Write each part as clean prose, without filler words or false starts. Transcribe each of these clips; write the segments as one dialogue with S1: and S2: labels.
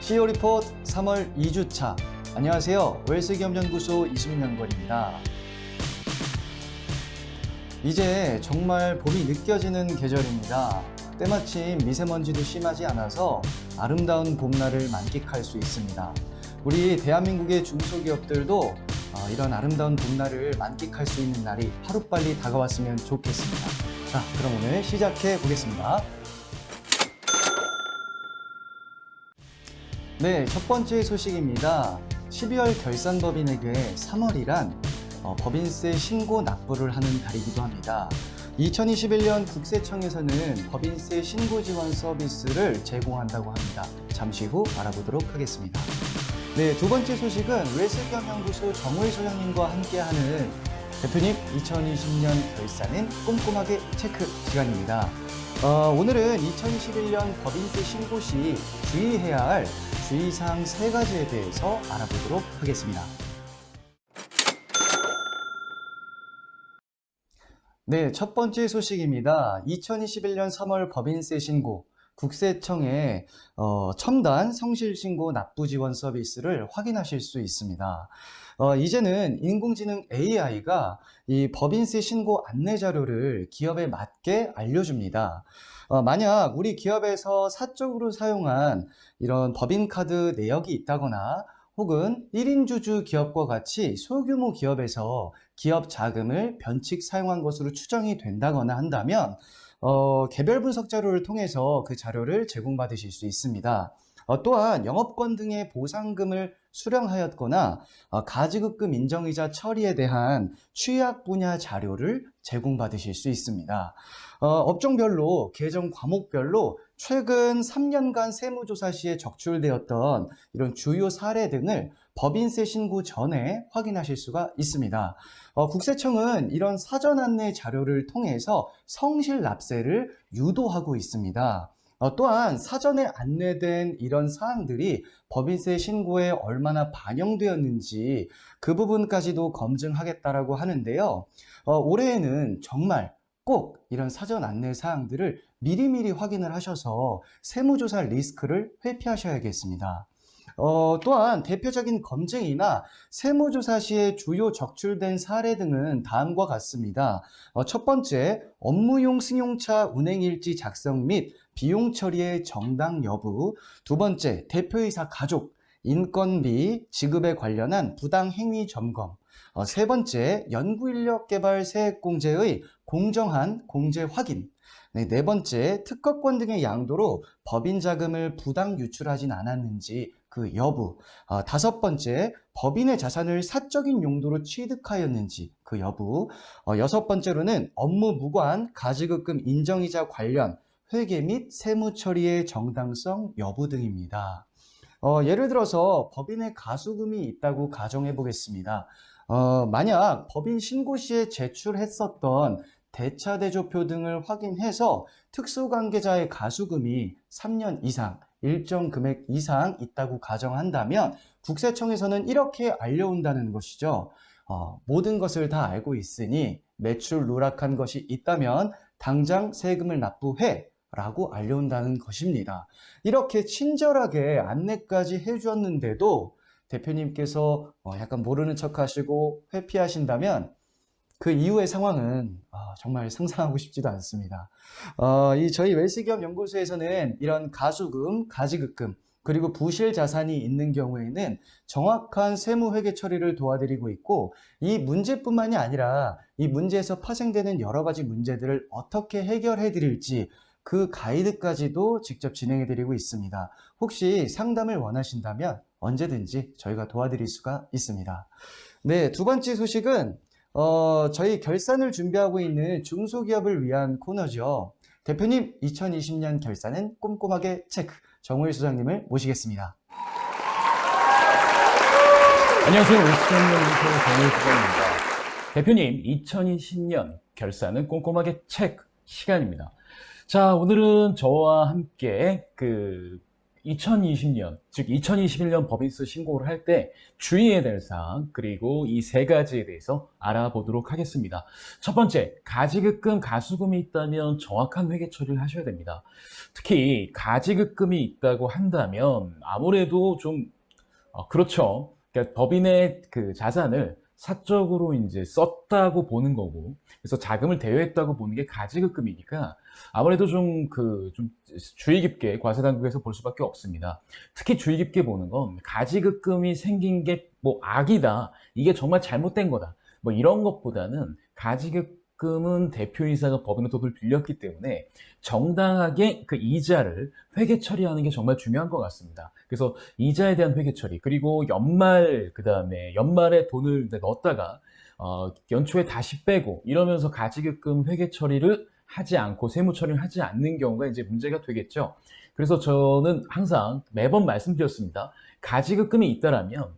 S1: CEO 리포트 3월 2주차. 안녕하세요. 웰스기업연구소 이수민 연구원입니다. 이제 정말 봄이 느껴지는 계절입니다. 때마침 미세먼지도 심하지 않아서 아름다운 봄날을 만끽할 수 있습니다. 우리 대한민국의 중소기업들도 이런 아름다운 봄날을 만끽할 수 있는 날이 하루빨리 다가왔으면 좋겠습니다. 자, 그럼 오늘 시작해 보겠습니다. 네, 첫 번째 소식입니다. 12월 결산법인에게 3월이란 법인세 신고 납부를 하는 달이기도 합니다. 2021년 국세청에서는 법인세 신고 지원 서비스를 제공한다고 합니다. 잠시 후 알아보도록 하겠습니다. 네, 두 번째 소식은 웰스기업연구소 정호일 소장님과 함께하는 대표님 2020년 결산은 꼼꼼하게 체크 시간입니다. 오늘은 2021년 법인세 신고 시 주의해야 할 주의사항 3가지에 대해서 알아보도록 하겠습니다. 네, 첫 번째 소식입니다. 2021년 3월 법인세 신고, 국세청의 첨단 성실신고 납부지원 서비스를 확인하실 수 있습니다. 이제는 인공지능 AI가 이 법인세 신고 안내 자료를 기업에 맞게 알려줍니다. 만약 우리 기업에서 사적으로 사용한 이런 법인카드 내역이 있다거나 혹은 1인 주주 기업과 같이 소규모 기업에서 기업 자금을 변칙 사용한 것으로 추정이 된다거나 한다면 개별 분석 자료를 통해서 그 자료를 제공받으실 수 있습니다. 또한 영업권 등의 보상금을 수령하였거나 가지급금 인정이자 처리에 대한 취약 분야 자료를 제공받으실 수 있습니다. 업종별로, 계정 과목별로 최근 3년간 세무조사 시에 적출되었던 이런 주요 사례 등을 법인세 신고 전에 확인하실 수가 있습니다. 국세청은 이런 사전 안내 자료를 통해서 성실 납세를 유도하고 있습니다. 또한 사전에 안내된 이런 사항들이 법인세 신고에 얼마나 반영되었는지 그 부분까지도 검증하겠다라고 하는데요. 올해에는 정말 꼭 이런 사전 안내 사항들을 미리미리 확인을 하셔서 세무조사 리스크를 회피하셔야겠습니다. 또한 대표적인 검증이나 세무조사 시에 주요 적출된 사례 등은 다음과 같습니다. 첫 번째, 업무용 승용차 운행일지 작성 및 비용 처리의 정당 여부. 두 번째, 대표이사 가족, 인건비 지급에 관련한 부당 행위 점검. 세 번째, 연구인력 개발 세액공제의 공정한 공제 확인. 네 번째, 특허권 등의 양도로 법인 자금을 부당 유출하진 않았는지 그 여부. 다섯 번째, 법인의 자산을 사적인 용도로 취득하였는지 그 여부. 여섯 번째로는 업무 무관 가지급금 인정이자 관련 회계 및 세무 처리의 정당성 여부 등입니다. 예를 들어서 법인의 가수금이 있다고 가정해 보겠습니다. 만약 법인 신고 시에 제출했었던 대차대조표 등을 확인해서 특수관계자의 가수금이 3년 이상, 일정 금액 이상 있다고 가정한다면 국세청에서는 이렇게 알려온다는 것이죠. 모든 것을 다 알고 있으니 매출 누락한 것이 있다면 당장 세금을 납부해 라고 알려온다는 것입니다. 이렇게 친절하게 안내까지 해주었는데도 대표님께서 약간 모르는 척 하시고 회피하신다면 그 이후의 상황은 정말 상상하고 싶지도 않습니다. 저희 웰스기업연구소에서는 이런 가수금, 가지급금, 그리고 부실 자산이 있는 경우에는 정확한 세무회계 처리를 도와드리고 있고 이 문제뿐만이 아니라 이 문제에서 파생되는 여러 가지 문제들을 어떻게 해결해 드릴지 그 가이드까지도 직접 진행해 드리고 있습니다. 혹시 상담을 원하신다면 언제든지 저희가 도와드릴 수가 있습니다. 네, 두 번째 소식은 저희 결산을 준비하고 있는 중소기업을 위한 코너죠. 대표님 2020년 결산은 꼼꼼하게 체크. 정호일 소장님을 모시겠습니다.
S2: 안녕하세요. 웰스기업연구소 정호일 소장입니다. 대표님 2020년 결산은 꼼꼼하게 체크 시간입니다. 자, 오늘은 저와 함께 2020년, 즉 2021년 법인세 신고를 할 때 주의해야 될 사항, 그리고 이 세 가지에 대해서 알아보도록 하겠습니다. 첫 번째, 가지급금, 가수금이 있다면 정확한 회계 처리를 하셔야 됩니다. 특히 가지급금이 있다고 한다면 아무래도 좀 그렇죠. 그러니까 법인의 그 자산을 사적으로 이제 썼다고 보는 거고, 그래서 자금을 대여했다고 보는 게 가지급금이니까 아무래도 좀 주의 깊게 과세당국에서 볼 수밖에 없습니다. 특히 주의 깊게 보는 건 가지급금이 생긴 게 뭐 악이다, 이게 정말 잘못된 거다, 뭐 이런 것보다는 가지급금은 대표이사가 법인의 돈을 빌렸기 때문에 정당하게 그 이자를 회계 처리하는 게 정말 중요한 것 같습니다. 그래서 이자에 대한 회계 처리, 그리고 그다음에 연말에 돈을 넣었다가 연초에 다시 빼고 이러면서 가지급금 회계 처리를 하지 않고 세무 처리를 하지 않는 경우가 이제 문제가 되겠죠. 그래서 저는 항상 매번 말씀드렸습니다. 가지급금이 있다라면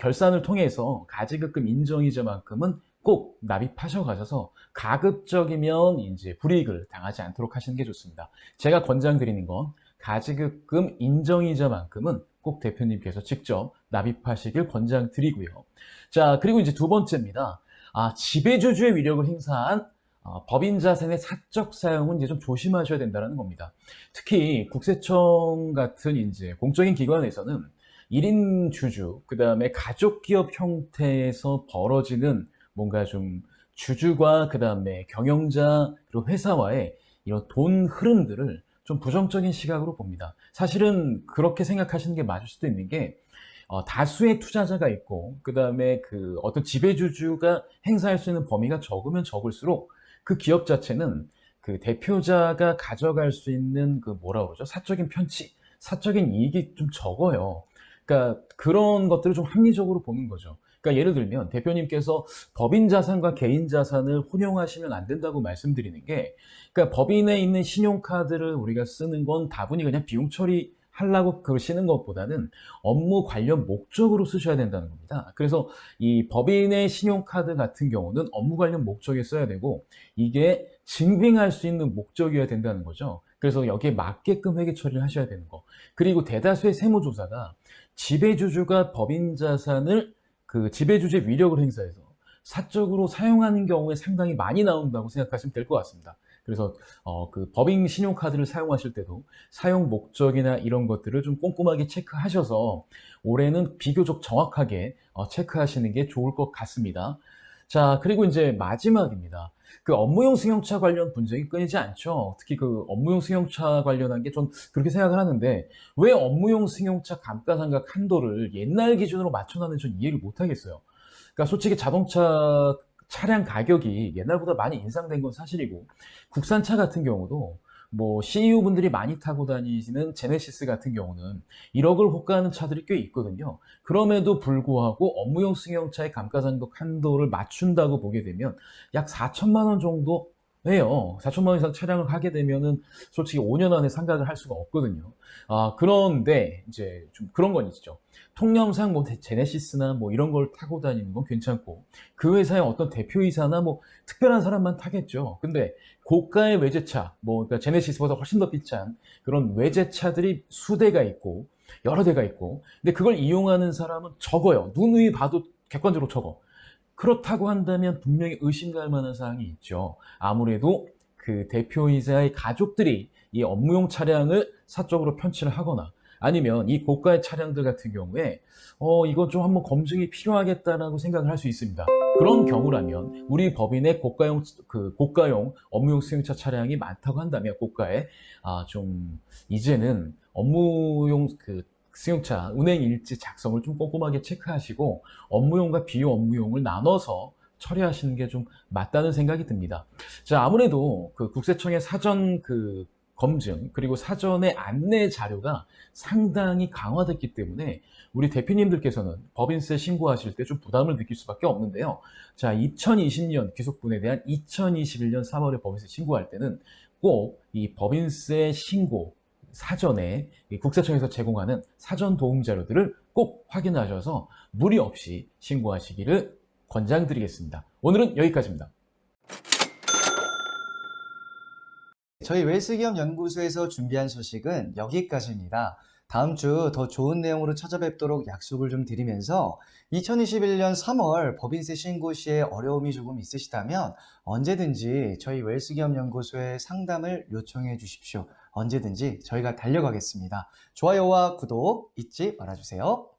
S2: 결산을 통해서 가지급금 인정이자만큼은 꼭 납입하셔 가셔서 가급적이면 이제 불이익을 당하지 않도록 하시는 게 좋습니다. 제가 권장드리는 건 가지급금 인정이자만큼은 꼭 대표님께서 직접 납입하시길 권장드리고요. 자, 그리고 이제 두 번째입니다. 지배주주의 위력을 행사한 법인 자산의 사적 사용은 이제 좀 조심하셔야 된다는 겁니다. 특히 국세청 같은 이제 공적인 기관에서는 1인 주주, 그 다음에 가족기업 형태에서 벌어지는 뭔가 좀 주주과 그 다음에 경영자 그리고 회사와의 이런 돈 흐름들을 좀 부정적인 시각으로 봅니다. 사실은 그렇게 생각하시는 게 맞을 수도 있는 게 다수의 투자자가 있고 그 다음에 그 어떤 지배주주가 행사할 수 있는 범위가 적으면 적을수록 그 기업 자체는 그 대표자가 가져갈 수 있는 그 뭐라 그러죠? 사적인 편취, 사적인 이익이 좀 적어요. 그러니까 그런 것들을 좀 합리적으로 보는 거죠. 그러니까 예를 들면 대표님께서 법인 자산과 개인 자산을 혼용하시면 안 된다고 말씀드리는 게, 그러니까 법인에 있는 신용카드를 우리가 쓰는 건 다분히 그냥 비용 처리하려고 그러시는 것보다는 업무 관련 목적으로 쓰셔야 된다는 겁니다. 그래서 이 법인의 신용카드 같은 경우는 업무 관련 목적에 써야 되고 이게 증빙할 수 있는 목적이어야 된다는 거죠. 그래서 여기에 맞게끔 회계 처리를 하셔야 되는 거. 그리고 대다수의 세무조사가 지배주주가 법인 자산을 그 지배주주의 위력을 행사해서 사적으로 사용하는 경우에 상당히 많이 나온다고 생각하시면 될 것 같습니다. 그래서 그 법인 신용카드를 사용하실 때도 사용 목적이나 이런 것들을 좀 꼼꼼하게 체크하셔서 올해는 비교적 정확하게 체크하시는 게 좋을 것 같습니다. 자, 그리고 이제 마지막입니다. 그 업무용 승용차 관련 분쟁이 끊이지 않죠. 특히 그 업무용 승용차 관련한 게 좀 그렇게 생각을 하는데, 왜 업무용 승용차 감가상각 한도를 옛날 기준으로 맞춰놨는지 좀 이해를 못 하겠어요. 그러니까 솔직히 자동차 차량 가격이 옛날보다 많이 인상된 건 사실이고, 국산차 같은 경우도 뭐 CEO분들이 많이 타고 다니시는 제네시스 같은 경우는 1억을 호가하는 차들이 꽤 있거든요. 그럼에도 불구하고 업무용 승용차의 감가상각 한도를 맞춘다고 보게 되면 약 4천만 원 정도 해요. 4천만 원 이상 차량을 하게 되면은 솔직히 5년 안에 상각을 할 수가 없거든요. 그런데 이제 좀 그런 건 있죠. 통념상 뭐 제네시스나 뭐 이런 걸 타고 다니는 건 괜찮고 그 회사의 어떤 대표이사나 뭐 특별한 사람만 타겠죠. 근데 고가의 외제차, 뭐 그러니까 제네시스보다 훨씬 더 비싼 그런 외제차들이 수대가 있고 여러 대가 있고, 근데 그걸 이용하는 사람은 적어요. 누누이 봐도 객관적으로 적어. 그렇다고 한다면 분명히 의심갈 만한 사항이 있죠. 아무래도 그 대표이사의 가족들이 이 업무용 차량을 사적으로 편취를 하거나 아니면 이 고가의 차량들 같은 경우에 이거 좀 한번 검증이 필요하겠다라고 생각을 할 수 있습니다. 그런 경우라면 우리 법인의 고가용 업무용 승용차 차량이 많다고 한다면 고가에 좀 이제는 업무용 그 승용차 운행 일지 작성을 좀 꼼꼼하게 체크하시고 업무용과 비업무용을 나눠서 처리하시는 게 좀 맞다는 생각이 듭니다. 자, 아무래도 그 국세청의 사전 그 검증 그리고 사전의 안내 자료가 상당히 강화됐기 때문에 우리 대표님들께서는 법인세 신고하실 때 좀 부담을 느낄 수밖에 없는데요. 자, 2020년 귀속분에 대한 2021년 3월에 법인세 신고할 때는 꼭 이 법인세 신고 사전에 국세청에서 제공하는 사전 도움 자료들을 꼭 확인하셔서 무리 없이 신고하시기를 권장드리겠습니다. 오늘은 여기까지입니다.
S1: 저희 웰스기업 연구소에서 준비한 소식은 여기까지입니다. 다음 주 더 좋은 내용으로 찾아뵙도록 약속을 좀 드리면서 2021년 3월 법인세 신고 시에 어려움이 조금 있으시다면 언제든지 저희 웰스기업연구소에 상담을 요청해 주십시오. 언제든지 저희가 달려가겠습니다. 좋아요와 구독 잊지 말아주세요.